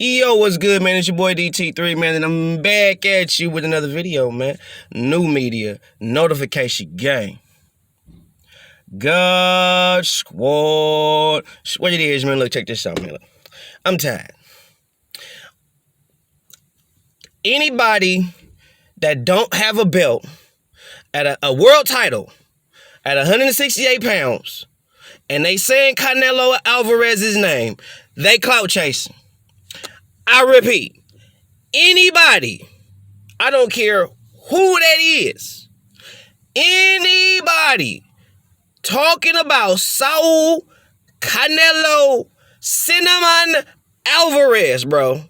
Yo, what's good, man? It's your boy DT3, man, and I'm back at you with another video, man. New media, notification gang. God Squad. What it is, man? Look, check this out, man. Look. I'm tired. Anybody that don't have a belt at a world title at 168 pounds and they saying Canelo Alvarez's name, they clout chasing. I repeat, anybody, I don't care who that is, anybody talking about Saul Canelo Cinnamon Alvarez, bro,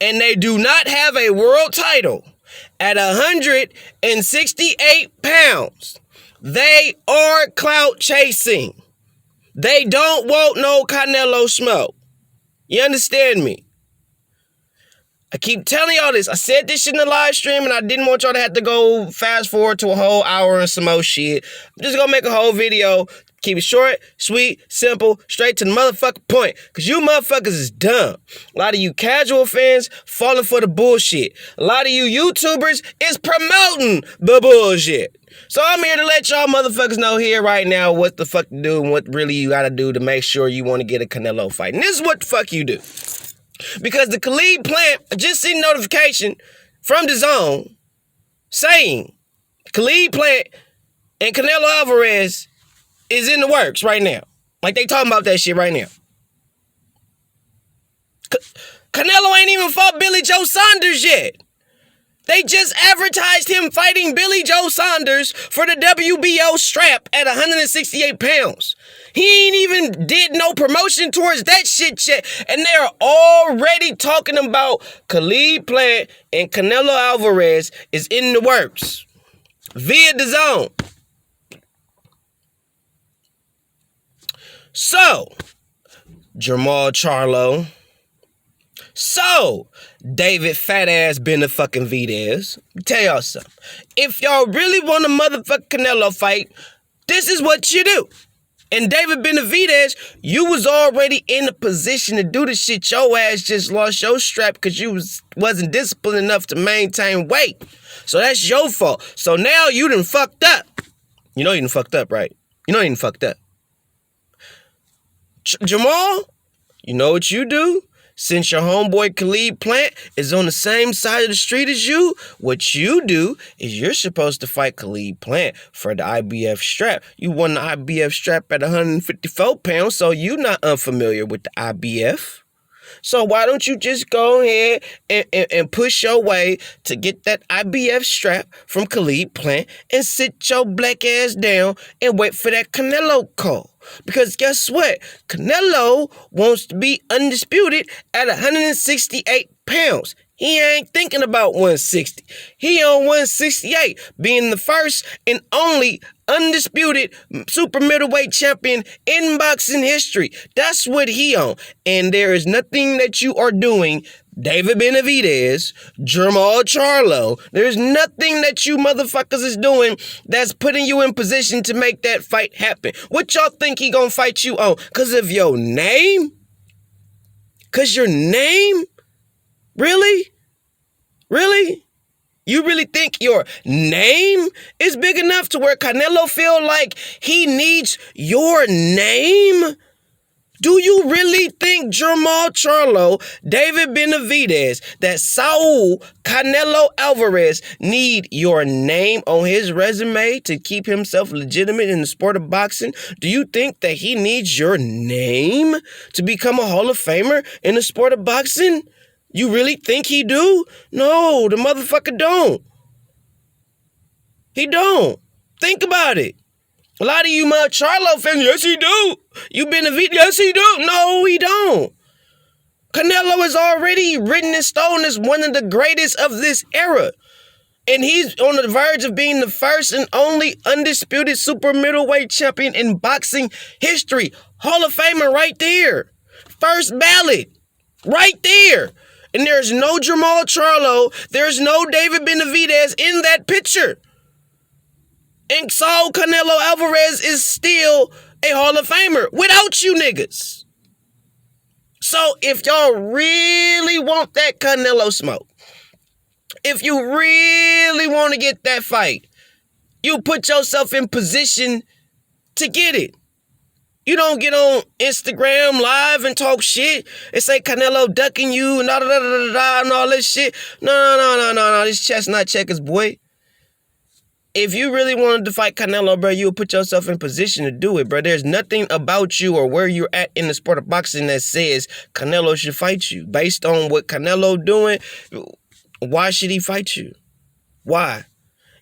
and they do not have a world title at 168 pounds, they are clout chasing. They don't want no Canelo smoke. You understand me? I keep telling y'all this. I said this shit in the live stream, and I didn't want y'all to have to go fast forward to a whole hour and some more shit. I'm just gonna make a whole video. Keep it short, sweet, simple, straight to the motherfucking point. Because you motherfuckers is dumb. A lot of you casual fans falling for the bullshit. A lot of you YouTubers is promoting the bullshit. So I'm here to let y'all motherfuckers know here right now what the fuck to do and what really you gotta do to make sure you want to get a Canelo fight. And this is what the fuck you do. Because the Khalid plant, I just seen notification from the zone saying Khalid plant and Canelo Alvarez is in the works right now. Like they talking about that shit right now. Canelo ain't even fought Billy Joe Saunders yet. They just advertised him fighting Billy Joe Saunders for the WBO strap at 168 pounds. He ain't even did no promotion towards that shit yet. And they're already talking about Khalid Plant and Canelo Alvarez is in the works via the zone. So, Jamal Charlo. So, David fat ass Benavidez. Tell y'all something. If y'all really want a motherfucking Canelo fight, this is what you do. And David Benavidez, you was already in a position to do the shit. Your ass just lost your strap because you wasn't disciplined enough to maintain weight. So that's your fault. So now you done fucked up. You know you done fucked up, right? You know you done fucked up. Jamal, you know what you do? Since your homeboy Khalid Plant is on the same side of the street as you, what you do is you're supposed to fight Khalid Plant for the IBF strap. You won the IBF strap at 154 pounds, so you're not unfamiliar with the IBF. So why don't you just go ahead and push your way to get that IBF strap from Khalid Plant and sit your black ass down and wait for that Canelo call. Because guess what? Canelo wants to be undisputed at 168 pounds. He ain't thinking about 160. He on 168, being the first and only undisputed super middleweight champion in boxing history. That's what he on. And there is nothing that you are doing, David Benavidez, Jamal Charlo, there's nothing that you motherfuckers is doing that's putting you in position to make that fight happen. What y'all think he gonna fight you on? Because of your name? Because your name? Really? Really? You really think your name is big enough to where Canelo feel like he needs your name? Do you really think Jamal Charlo, David Benavidez, that Saul Canelo Alvarez need your name on his resume to keep himself legitimate in the sport of boxing? Do you think that he needs your name to become a Hall of Famer in the sport of boxing? You really think he do? No, the motherfucker don't. He don't. Think about it. A lot of you Charlo fans, yes he do. You Benavidez, yes he do. No, he don't. Canelo is already written in stone as one of the greatest of this era. And he's on the verge of being the first and only undisputed super middleweight champion in boxing history. Hall of Famer right there. First ballot. Right there. And there's no Jamal Charlo. There's no David Benavidez in that picture. And Saul Canelo Alvarez is still a Hall of Famer without you niggas. So if y'all really want that Canelo smoke, if you really want to get that fight, you put yourself in position to get it. You don't get on Instagram live and talk shit and say Canelo ducking you and and all this shit. No. This chestnut checkers, boy. If you really wanted to fight Canelo, bro, you would put yourself in position to do it, bro. There's nothing about you or where you're at in the sport of boxing that says Canelo should fight you. Based on what Canelo doing, why should he fight you? Why?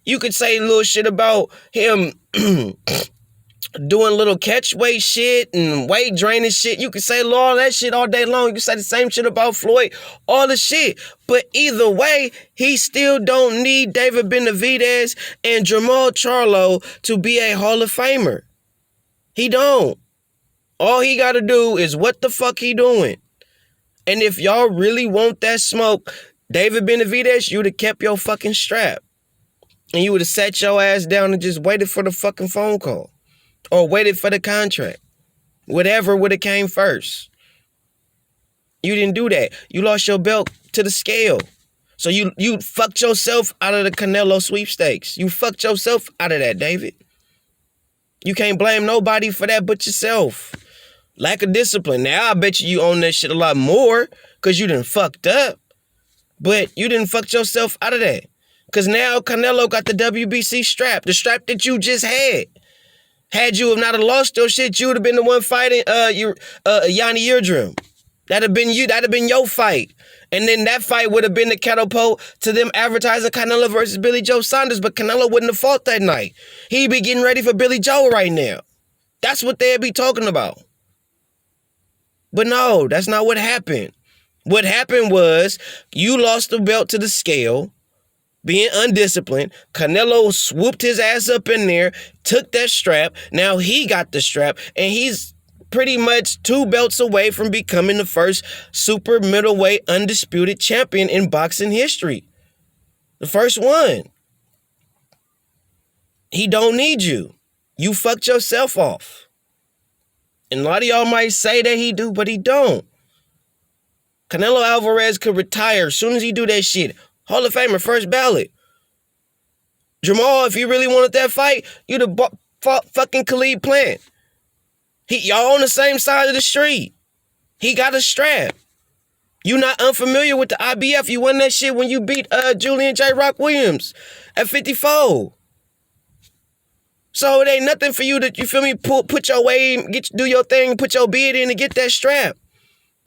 You could say little shit about him doing little catch weight shit and weight draining shit. You can say all that shit all day long. You can say the same shit about Floyd, all the shit. But either way, he still don't need David Benavidez and Jamal Charlo to be a Hall of Famer. He don't. All he got to do is what the fuck he doing. And if y'all really want that smoke, David Benavidez, you would have kept your fucking strap. And you would have sat your ass down and just waited for the fucking phone call. Or waited for the contract. Whatever would have came first. You didn't do that. You lost your belt to the scale. So you fucked yourself out of the Canelo sweepstakes. You fucked yourself out of that, David. You can't blame nobody for that but yourself. Lack of discipline. Now I bet you own that shit a lot more because you done fucked up. But you didn't fuck yourself out of that. Because now Canelo got the WBC strap. The strap that you just had. Had you have not have lost your shit, you would have been the one fighting Yanni Eardrum. That'd have been you. That'd have been your fight. And then that fight would have been the catapult to them advertising Canelo versus Billy Joe Saunders, but Canelo wouldn't have fought that night. He'd be getting ready for Billy Joe right now. That's what they'd be talking about. But no, that's not what happened. What happened was you lost the belt to the scale. Being undisciplined, Canelo swooped his ass up in there, took that strap. Now he got the strap, and he's pretty much 2 belts away from becoming the first super middleweight undisputed champion in boxing history. The first one. He don't need you. You fucked yourself off. And a lot of y'all might say that he do, but he don't. Canelo Alvarez could retire as soon as he do that shit. Hall of Famer, first ballot. Jamal, if you really wanted that fight, you'd have fought fucking Khalid Plant. Y'all on the same side of the street. He got a strap. You not unfamiliar with the IBF. You won that shit when you beat Julian J. Rock Williams at 54. So it ain't nothing for you to, you feel me, put your way, do your thing, put your bid in and get that strap.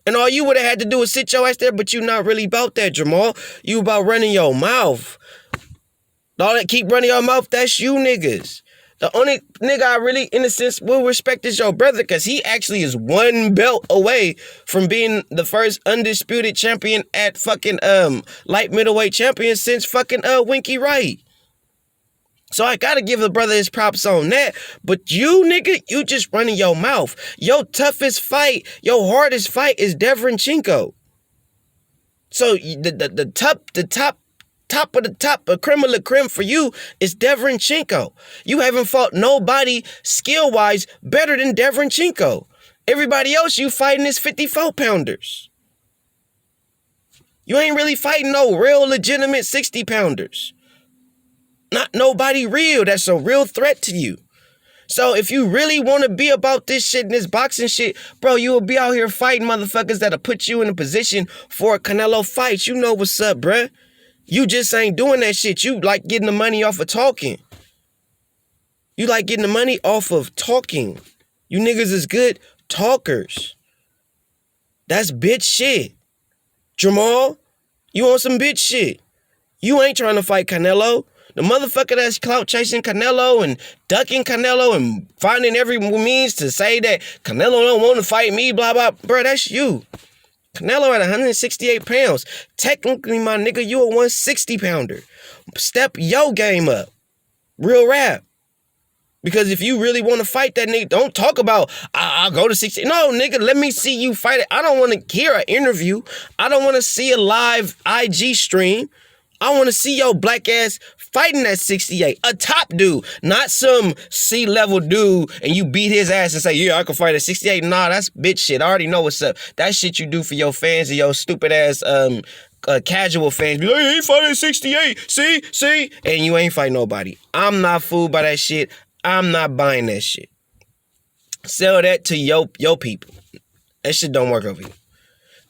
And all you would have had to do is sit your ass there, but you not really about that, Jamal. You about running your mouth. All that keep running your mouth, that's you niggas. The only nigga I really, in a sense, will respect is your brother, because he actually is 1 belt away from being the first undisputed champion at fucking light middleweight champion since fucking Winky Wright. So I gotta give the brother his props on that. But you, nigga, you just running your mouth. Your toughest fight, your hardest fight is Deverenchenko. So the top of the top, a creme de la creme for you is Deverenchenko. You haven't fought nobody skill-wise better than Deverenchenko. Everybody else you fighting is 54-pounders. You ain't really fighting no real legitimate 60-pounders. Not nobody real. That's a real threat to you. So if you really want to be about this shit and this boxing shit, bro, you will be out here fighting motherfuckers that'll put you in a position for a Canelo fight. You know what's up, bruh. You just ain't doing that shit. You like getting the money off of talking. You like getting the money off of talking. You niggas is good talkers. That's bitch shit. Jamal, you on some bitch shit. You ain't trying to fight Canelo. The motherfucker that's clout chasing Canelo and ducking Canelo and finding every means to say that Canelo don't want to fight me, blah, blah. Bro, that's you. Canelo at 168 pounds. Technically, my nigga, you a 160-pounder. Step your game up. Real rap. Because if you really want to fight that nigga, don't talk about, I'll go to 60. No, nigga, let me see you fight it. I don't want to hear an interview. I don't want to see a live IG stream. I want to see your black ass fighting at 68. A top dude, not some C-level dude, and you beat his ass and say, yeah, I can fight at 68. Nah, that's bitch shit. I already know what's up. That shit you do for your fans and your stupid ass casual fans. Be like, he ain't fighting at 68. See? And you ain't fight nobody. I'm not fooled by that shit. I'm not buying that shit. Sell that to your people. That shit don't work over here.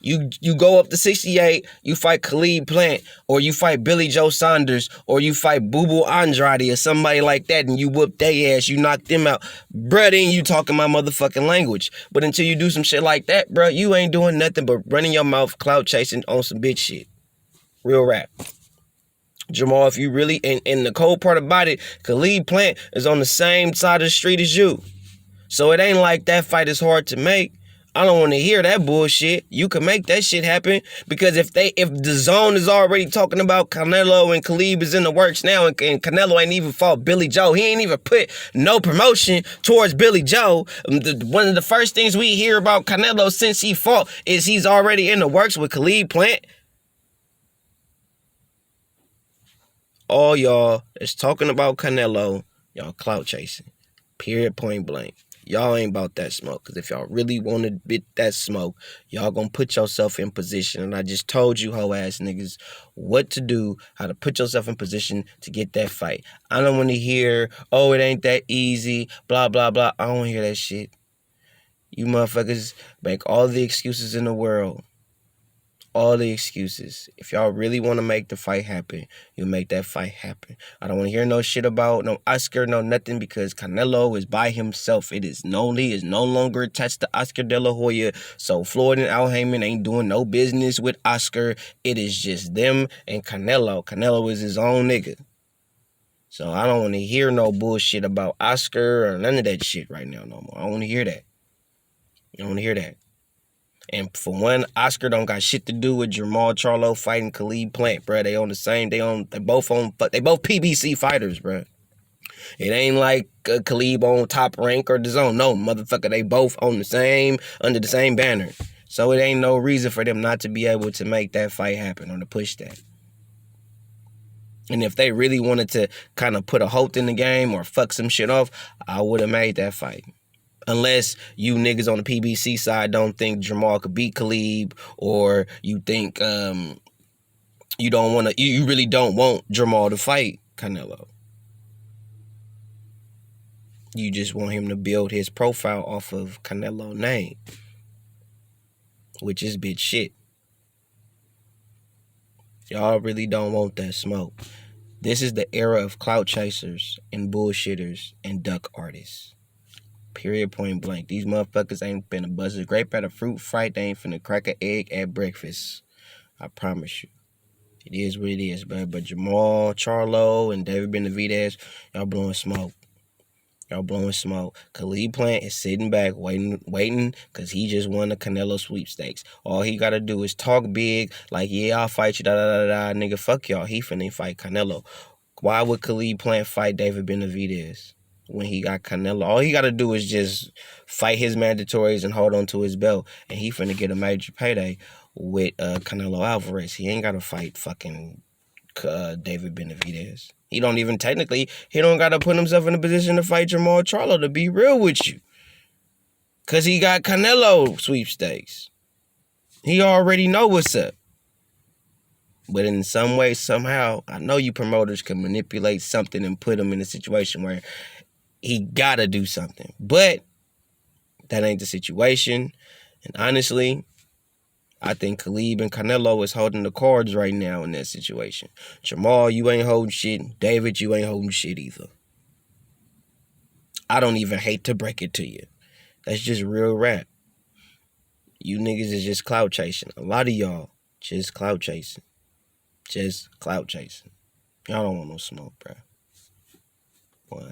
You go up to 68, you fight Khalid Plant, or you fight Billy Joe Saunders, or you fight Boo Boo Andrade or somebody like that, and you whoop their ass, you knock them out. Bruh, then you talking my motherfucking language. But until you do some shit like that, bruh, you ain't doing nothing but running your mouth, clout chasing on some bitch shit. Real rap. Jamal, if you really, and the cold part about it, Khalid Plant is on the same side of the street as you. So it ain't like that fight is hard to make. I don't want to hear that bullshit. You can make that shit happen, because if the zone is already talking about Canelo and Khalid is in the works now, and Canelo ain't even fought Billy Joe. He ain't even put no promotion towards Billy Joe. One of the first things we hear about Canelo since he fought is he's already in the works with Khalid Plant. All y'all that's talking about Canelo, y'all clout chasing. Period, point blank. Y'all ain't about that smoke, because if y'all really want to bit that smoke, y'all gonna put yourself in position. And I just told you hoe ass niggas what to do, how to put yourself in position to get that fight. I don't want to hear, oh, it ain't that easy, blah, blah, blah. I don't want to hear that shit. You motherfuckers make all the excuses in the world. All the excuses. If y'all really want to make the fight happen, you make that fight happen. I don't want to hear no shit about no Oscar, no nothing, because Canelo is by himself. He is no longer attached to Oscar De La Hoya. So Floyd and Al Heyman ain't doing no business with Oscar. It is just them and Canelo. Canelo is his own nigga. So I don't want to hear no bullshit about Oscar or none of that shit right now no more. I don't want to hear that. I don't want to hear that. And for one, Oscar don't got shit to do with Jamal Charlo fighting Khalid Plant, bro. They both PBC fighters, bro. It ain't like Khalid on Top Rank or DAZN. No, motherfucker, they both under the same banner. So it ain't no reason for them not to be able to make that fight happen or to push that. And if they really wanted to kind of put a halt in the game or fuck some shit off, I would have made that fight. Unless you niggas on the PBC side don't think Jamal could beat Khalid, or you think you really don't want Jamal to fight Canelo. You just want him to build his profile off of Canelo name, which is bitch shit. Y'all really don't want that smoke. This is the era of clout chasers and bullshitters and duck artists. Period, point blank. These motherfuckers ain't finna buzz a grape at a fruit fight. They ain't finna crack an egg at breakfast. I promise you. It is what it is, bro. But Jamal, Charlo, and David Benavidez, y'all blowing smoke. Y'all blowing smoke. Khalid Plant is sitting back, waiting, because he just won the Canelo sweepstakes. All he got to do is talk big, like, yeah, I'll fight you, da-da-da-da. Nigga, fuck y'all. He finna fight Canelo. Why would Khalid Plant fight David Benavidez when he got Canelo? All he got to do is just fight his mandatories and hold on to his belt, and he finna get a major payday with Canelo Alvarez. He ain't got to fight fucking David Benavidez. He don't got to put himself in a position to fight Jamal Charlo, to be real with you. Because he got Canelo sweepstakes. He already know what's up. But in some way, somehow, I know you promoters can manipulate something and put him in a situation where he got to do something. But that ain't the situation. And honestly, I think Khalid and Canelo is holding the cards right now in that situation. Jamal, you ain't holding shit. David, you ain't holding shit either. I don't even hate to break it to you. That's just real rap. You niggas is just clout chasing. A lot of y'all just clout chasing. Just clout chasing. Y'all don't want no smoke, bro. Boy.